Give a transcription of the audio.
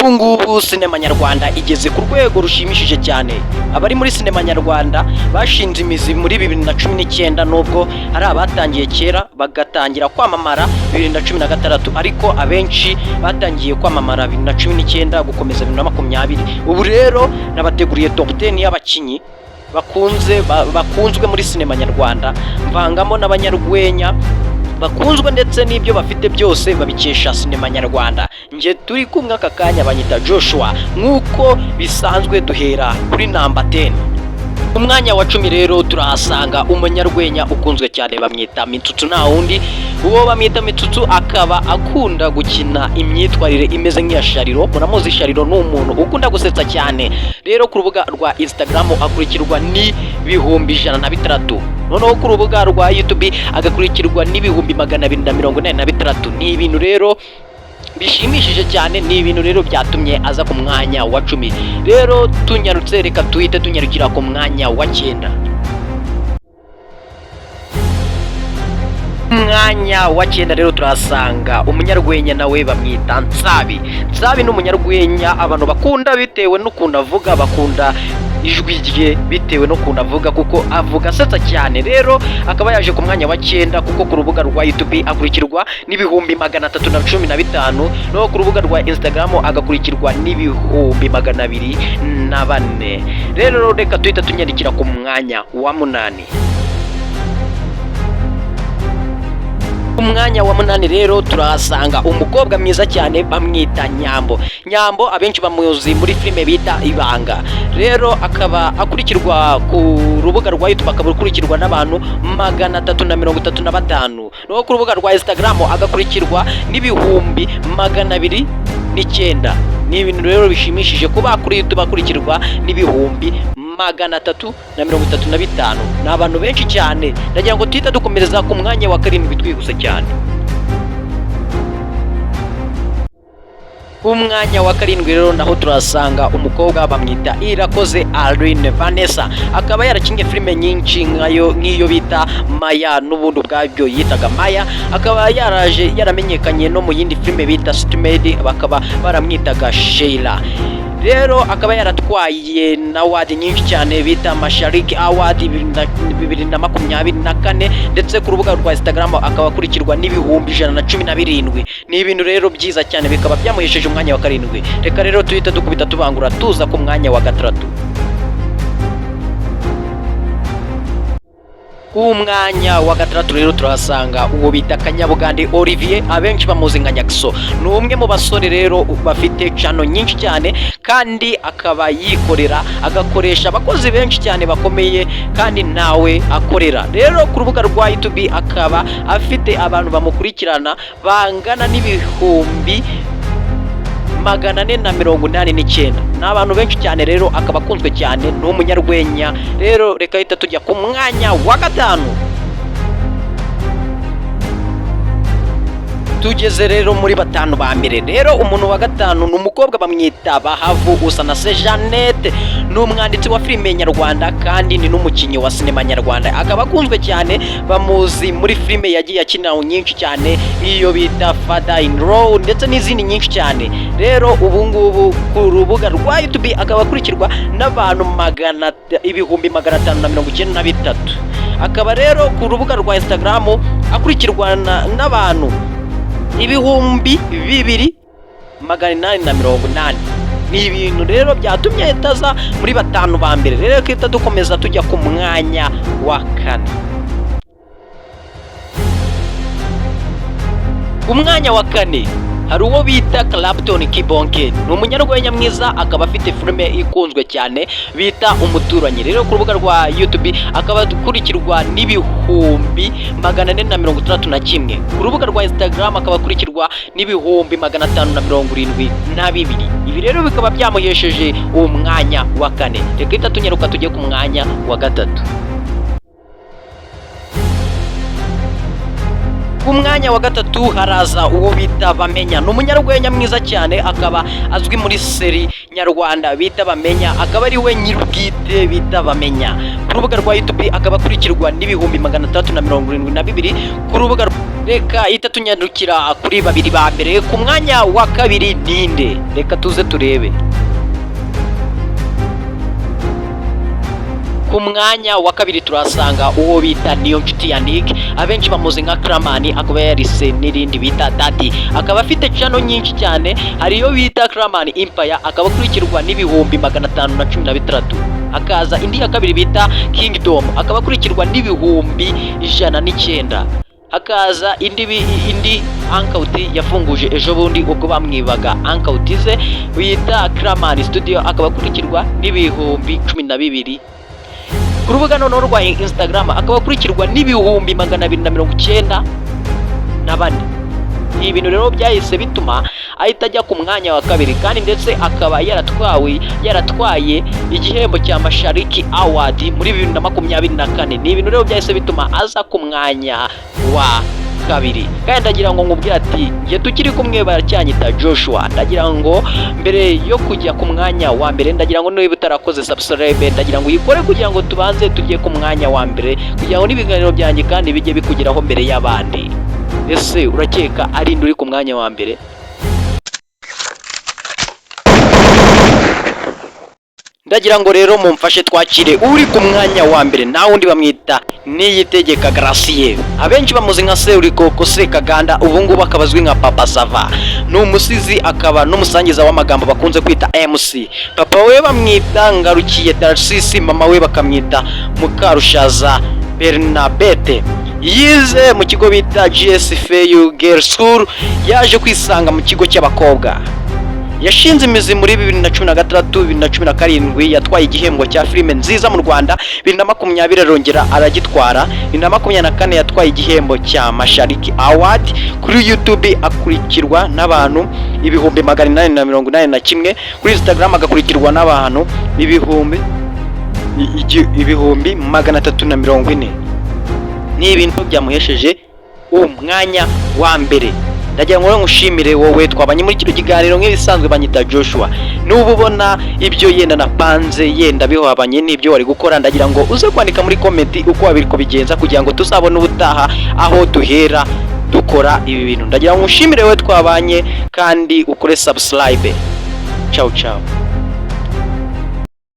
ubu ngubu sinema nyarwanda igeze ku rwego rushimishije cyane. Abari muri sinema nyarwanda bashinze imizi muri 2019 nubwo hari abatangiye kera bagatangira kwamamara 2016, ariko abenshi batangiye kwamamara 2019 gukomeza 2020. Ubu rero nabateguriye top 10 y'abakinyi bakunzwe muri sinema nyarwanda, mvangamo n'abanyarwenya bakunzwe ndetse n'ibyo bafite byose babikesha sinema nyarwanda. Nje turi kumwe aka kanya banyita Joshua, nk'uko bisanzwe duhera kuri number 10. Umwanya wa 10 rero turahasanga umunyarwenya ukunzwe cyane bamwita Mitsutsu, nta wundi uwo bamwita Mitsutsu, akaba akunda gukina imyitwarire imeze nk'iya Shariro. Muramuzi Shariro ni umuntu ukunda gusetsa cyane. Rero ku rubuga rwa Instagram akurikirwa n'ibihumbi 106, noneho ku rubuga rwa YouTube agakurikirwa n'ibihumbi 246. Ni ibintu rero bishimishije cyane, ni ibintu rero byatumye aza ku mwanya wa 10. Rero tunyarutse, reka tuhite tunyarukira ku mwanya wa 9. Mwanya wa 9 rero turasanga umunyarwenya nawe bamwita Nsabi. Nsabi ni umunyarwenya abantu bakunda bitewe n'ukuntu avuga, bakunda ijwi rye bitewe n'ukuntu avuga kuko avuga asetsa cyane. Rero akaba yaje ku mwanya wa 9 kuko ku rubuga rwa YouTube akurikirwa n'ibihumbi 315, no ku rubuga rwa Instagram agakurikirwa n'ibihumbi 204. Rero reka tuhita tunyarikira ku mwanya wa 8. Umwanya wa 8 rero turahasanga umukobwa mwiza cyane bamwita Nyambo. Nyambo abenshi bamuzi muri filime bita Ibanga. Rero akaba akurikirwa ku rubuga rwa YouTube, akaba akurikirwa n'abantu 335, no ku rubuga rwa Instagram agakurikirwa n'ibihumbi 209. Ni ibintu rero bishimishije kuba kuri YouTube akurikirwa n'ibihumbi 335. Ni abantu benshi cyane. Ndagira ngo tuhita dukomereza ku mwanya wa 7 twihuse cyane. Umwanya wa 7 rero naho turasanga umukobwa bamwita Irakoze Aline Vanessa. Akaba yarakinye filime nyinshi nk'iyo bita Maya, n'ubundi bwabyo yitaga Maya. Akaba yaraje yaramenyekanye no mu yindi filime bita Street, bakaba baramwitaga Sheila. Rero akaba yaratwaye na award nyinshi cyane bita Mashariki Award 2024, ndetse ku rubuga rwa Instagram akaba akurikirwa n'ibihumbi 117. Ni ibintu rero byiza cyane, bikaba byamuhesheje umwanya wa 7. Reka rero tuhita dukubita tubangura tuza ku mwanya wa 6. Umwanya wa 6 rero turahasanga uwo bita Kanyabugande Olivier, abenshi bamuzi nka Nyakso. Ni umwe mu basore rero bafite chano nyinshi cyane, kandi akaba yikorera, agakoresha abakozi benshi cyane bakomeye kandi nawe akorera. Rero ku rubuga rwa YouTube akaba afite abantu bamukurikirana bangana n'ibihumbi 489. Ni abantu benshi cyane rero, akaba akunzwe cyane, ni umunyarwenya. Rero reka hita tujya ku mwanya wa 5. Tugeze rero muri 5 ba mbere. Rero umuntu wa 5 ni umukobwa bamwita Bahavu Usanase Jeannette. Ni umwanditsi wa filime nyarwanda kandi ni n'umukinnyi wa sinema nyarwanda. Akaba akunzwe cyane, bamuzi muri filime yagiye akina nyinshi cyane nk'iyo bita Father in Law ndetse n'izindi nyinshi cyane. Rero ubu ngubu ku rubuga rwa YouTube akaba akurikirwa n'abantu ibihumbi 593. Akaba rero ku rubuga rwa Instagram akurikirwa n'abantu ibihumbi 2,880. Ni ibintu rero byatumye itaza muri 5 ba mbere. Rero kita dukomeza tujya ku mwanya wa 4. Umwanya wa 4 hari uwo bita Clapton Kibonke. Ni umunyarwenya mwiza, akaba afite filime ikunzwe cyane bita Umuturanyi. Rero ku rubuga rwa YouTube akaba akurikirwa n'ibihumbi 461. Ku rubuga rwa Instagram akaba akurikirwa n'ibihumbi 572. Ibi rero bikaba byamuhesheje uwo mwanya wa 4. Reka hita tunyaruka tujye ku mwanya wa 3. Ku mwanya wa 3 haraza uwo bita Bamenya. Ni umunyarwenya mwiza cyane, akaba azwi muri seri nyarwanda bita Bamenya, akaba ari we nyir'ubwite bita Bamenya. Ku rubuga rwa YouTube akaba akurikirwa n'ibihumbi 372. Ku rubuga reka ihita tunyandukira kuri babiri ba mbere. Ku mwanya wa kabiri ninde? Reka tuze turebe. Ku mwanya wa kabiri turasanga uwo bita Niyonshuti Yannick, abenshi bamuzi nka Kramani, akaba yarise n'irindi bita Daddy. Akaba afite channel nyinshi cyane, hariyo bita Kramani Empire, akaba akurikirwa n'ibihumbi 516. Akaza indi ya kabiri bita Kingdom, akaba akurikirwa n'ibihumbi 109. Hakaza indi Ankauti yafunguje ejo bundi ubwo bamwibaga Ankauti ze bita Kramani Studio, akaba akurikirwa n'ibihumbi 12. Ku rubuga noneho rwa Instagram akaba akurikirwa n'ibihumbi 294. Ni ibintu rero byahise bituma ahita ajya ku mwanya wa kabiri, kandi ndetse akaba yaratwaye igihembo cya Mashariki Award muri 2024. Ni ibintu rero byahise bituma aza ku mwanya wa kabiri. Kandi ndagira ngo nkubwire ati ngiye tukiri kumwe baracyanyita Joshua. Ndagira ngo mbere yo kujya ku mwanya wa mbere, ndagira ngo niba utarakoze subscribe, ndagira ngo uyikore kugira ngo tubanze tujye ku mwanya wa mbere, kugira ngo n'ibiganiro byanjye kandi bijye bikugeraho mbere y'abandi. Ese urakeka ari uri ku mwanya wa mbere? Ndagira ngo rero mumfashe twakire uri ku mwanya wa mbere, na wundi bamwita Niyitegeka Gracie, abenshi bamuzi nka Seburikoko Sekaganda, ubu ngubu akabazwi nka Papa Sava. Ni umusizi akaba n'umusangiza w'amagambo bakunze kwita MC. Papa we bamwita Ngarukiye Tarsisi, mama we bakamwita Mukarushaza Bernabete. Yize mu kigo bita GSFU Girls School, yaje kwisanga mu kigo cy'abakobwa. Yashinze imizi muri 2016-2017, yatwaye igihembo cya filime nziza mu Rwanda. 2020 arongera aragitwara. 2024 yatwaye igihembo cya Mashariki Award. Kuri YouTube akurikirwa n'abantu ibihumbi 881. Kuri Instagram agakurikirwa n'abantu ibihumbi 340. Ni ibintu byamuhesheje umwanya wa mbere. Ndagira ngo ngushimire wowe twabanye muri kino kiganiro nk'ibisanzwe banyita Joshua. Nubu ubona ibyo yenda napanze yenda bihabanye n'ibyo wari gukora, ndagira ngo uze kwandika muri comment uko wabiri kubigenza, kugira ngo tuzabone ubutaha aho duhera dukora ibi bintu. Ndagira ngo ngushimire wowe twabanye kandi ukore subscribe. Ciao ciao.